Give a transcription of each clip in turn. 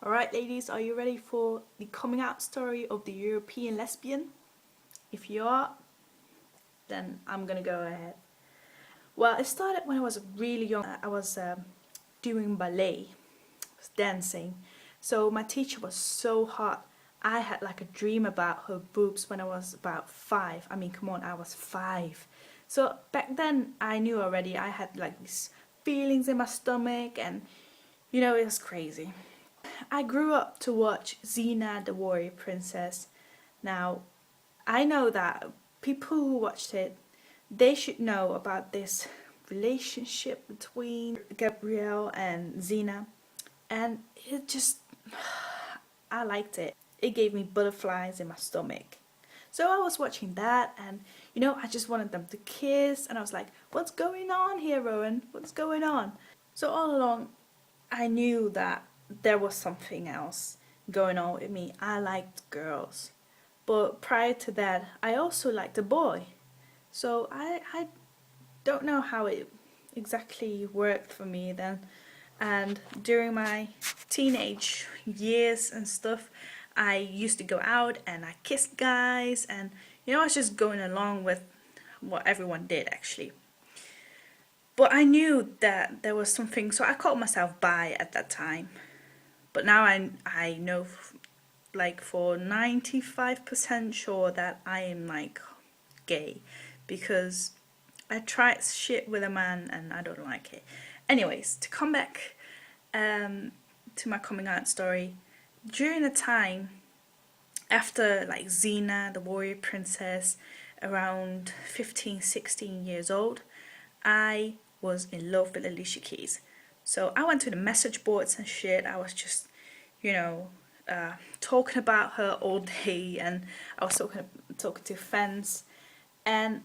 Alright ladies, are you ready for the coming out story of the European lesbian? If you are, then I'm gonna go ahead. Well, it started when I was really young. I was doing ballet, I was dancing. So my teacher was so hot. I had like a dream about her boobs when I was about 5. I mean, come on, I was 5. So back then I knew already. I had like these feelings in my stomach and it was crazy. I grew up to watch Xena the Warrior Princess. Now, I know that people who watched it, they should know about this relationship between Gabrielle and Xena. And it just, I liked it. It gave me butterflies in my stomach. So I was watching that and, I just wanted them to kiss. And I was like, what's going on here, Rowan? What's going on? So all along, I knew that there was something else going on with me. I liked girls. But prior to that, I also liked a boy. So I don't know how it exactly worked for me then. And during my teenage years and stuff, I used to go out and I kissed guys and I was just going along with what everyone did actually. But I knew that there was something, so I called myself bi at that time. But now I know like for 95% sure that I am like gay because I tried shit with a man and I don't like it. Anyways, to come back to my coming out story, during the time after like Xena, the warrior princess, around 15, 16 years old, I was in love with Alicia Keys. So I went to the message boards and shit. I was just, talking about her all day, and I was talking to friends. And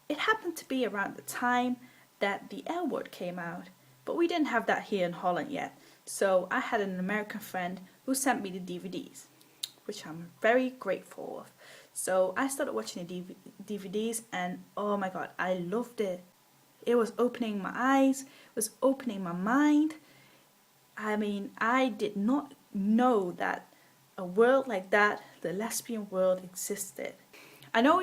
it happened to be around the time that the L Word came out, but we didn't have that here in Holland yet. So I had an American friend who sent me the DVDs, which I'm very grateful of. So I started watching the DVDs, and oh my god, I loved it. It was opening my eyes, it was opening my mind. I mean, I did not know that a world like that, the lesbian world, existed. I know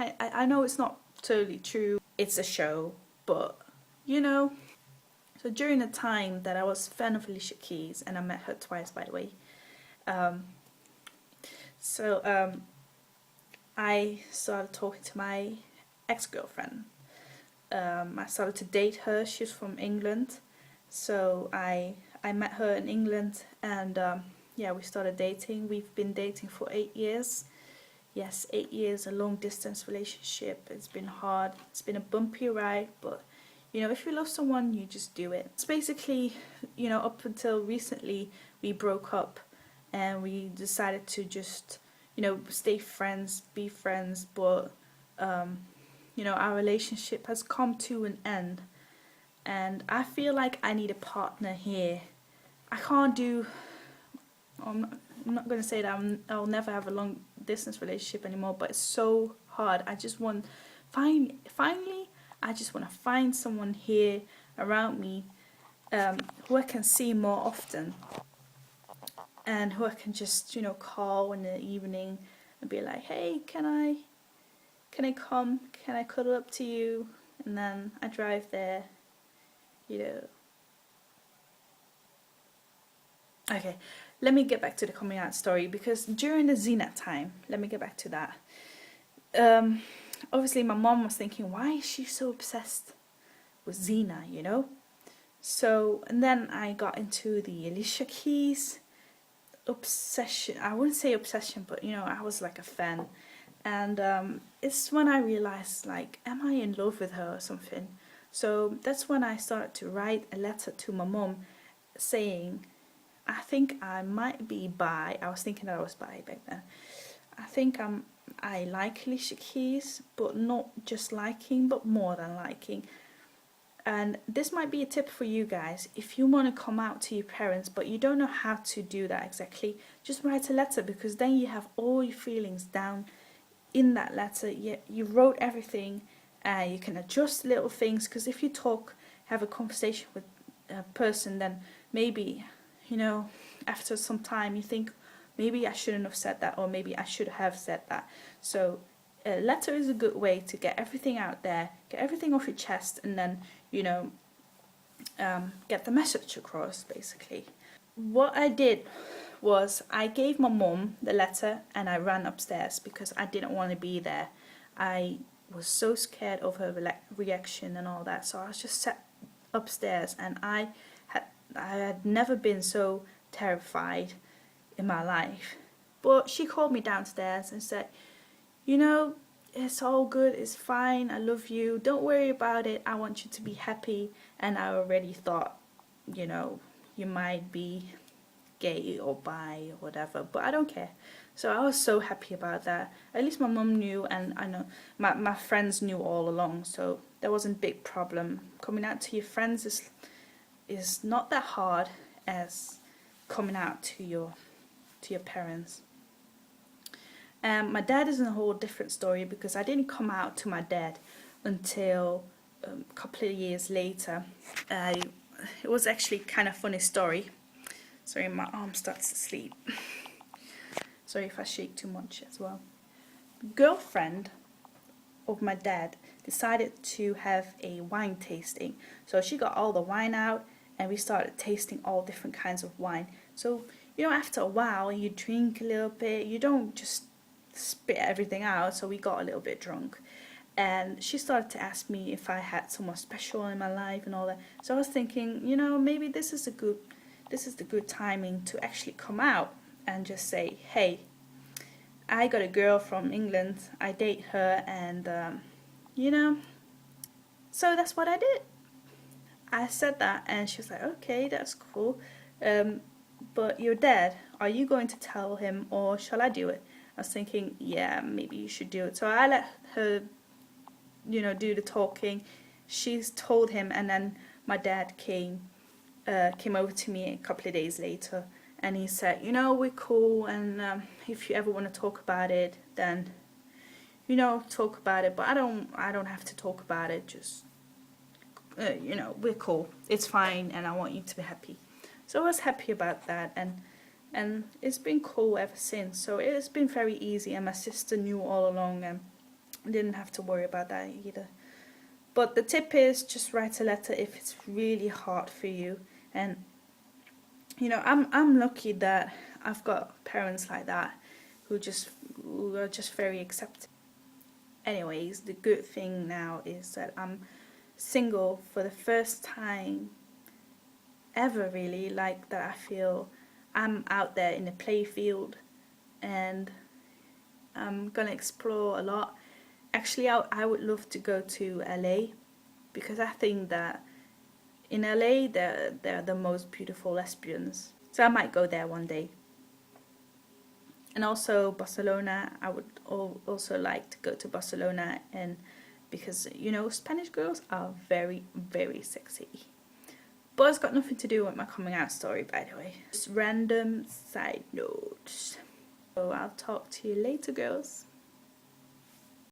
I know it's not totally true. It's a show, but So during the time that I was a fan of Alicia Keys, and I met her twice, by the way. Um, I started talking to my ex-girlfriend. I started to date her. She's from England, so I met her in England, and yeah, we started dating. We've been dating for 8 years. Yes, 8 years, a long distance relationship. It's been hard. It's been a bumpy ride, but if you love someone, you just do it. It's basically, up until recently, we broke up, and we decided to just, stay friends, be friends, but our relationship has come to an end, and I feel like I need a partner here. I can't do. I'm not going to say that I'll never have a long distance relationship anymore, but it's so hard. I just want finally. I just want to find someone here around me who I can see more often, and who I can just call in the evening and be like, hey, can I come? Can I cuddle up to you? And then I drive there, Okay, let me get back to the coming out story, because during the Xena time, let me get back to that. Obviously my mom was thinking, why is she so obsessed with Xena, So, and then I got into the Alicia Keys obsession. I wouldn't say obsession, but I was like a fan. And it's when I realized, like, am I in love with her or something? So that's when I started to write a letter to my mom saying, I think I might be bi. I was thinking that I was bi back then. I think I like Alicia Keys, but not just liking, but more than liking. And this might be a tip for you guys. If you want to come out to your parents, but you don't know how to do that exactly, just write a letter, because then you have all your feelings down in that letter. You wrote everything, you can adjust little things, because if you have a conversation with a person, then maybe you know, after some time you think maybe I shouldn't have said that, or maybe I should have said that. So a letter is a good way to get everything out there, get everything off your chest, and then, you know, get the message across, basically. What I did was I gave my mum the letter and I ran upstairs because I didn't want to be there. I was so scared of her reaction and all that, so I was just sat upstairs, and I had never been so terrified in my life. But she called me downstairs and said, you know, it's all good, it's fine, I love you, don't worry about it, I want you to be happy. And I already thought, you know, you might be gay or bi or whatever, but I don't care. So I was so happy about that. At least my mum knew, and I know my friends knew all along, so there wasn't a big problem. Coming out to your friends is not that hard as coming out to your parents. My dad is in a whole different story, because I didn't come out to my dad until a couple of years later. It was actually kind of funny story. Sorry, my arm starts to sleep. Sorry if I shake too much as well. Girlfriend of my dad decided to have a wine tasting. So she got all the wine out and we started tasting all different kinds of wine. So, you know, after a while you drink a little bit, you don't just spit everything out. So we got a little bit drunk. And she started to ask me if I had someone special in my life and all that. So I was thinking, you know, maybe this is the good timing to actually come out and just say, hey, I got a girl from England, I date her, and you know, so that's what I did. I said that, and she was like, okay, that's cool, but your dad, are you going to tell him, or shall I do it? I was thinking, yeah, maybe you should do it. So I let her, you know, do the talking. She's told him, and then my dad came over to me a couple of days later, and he said, you know, we're cool, and if you ever want to talk about it, then, you know, talk about it, but I don't have to talk about it, just you know, we're cool, it's fine, and I want you to be happy. So I was happy about that, and it's been cool ever since. So it's been very easy, and my sister knew all along, and didn't have to worry about that either. But the tip is, just write a letter if it's really hard for you. And you know, I'm lucky that I've got parents like that who are just very accepting. Anyways, the good thing now is that I'm single for the first time ever, really, like that. I feel I'm out there in the playfield, and I'm gonna explore a lot. Actually, I would love to go to LA, because I think that in LA they're the most beautiful lesbians. So I might go there one day. And also Barcelona, I would also like to go to Barcelona, and because, you know, Spanish girls are very, very sexy. But it's got nothing to do with my coming out story, by the way. Just random side notes. So I'll talk to you later, girls.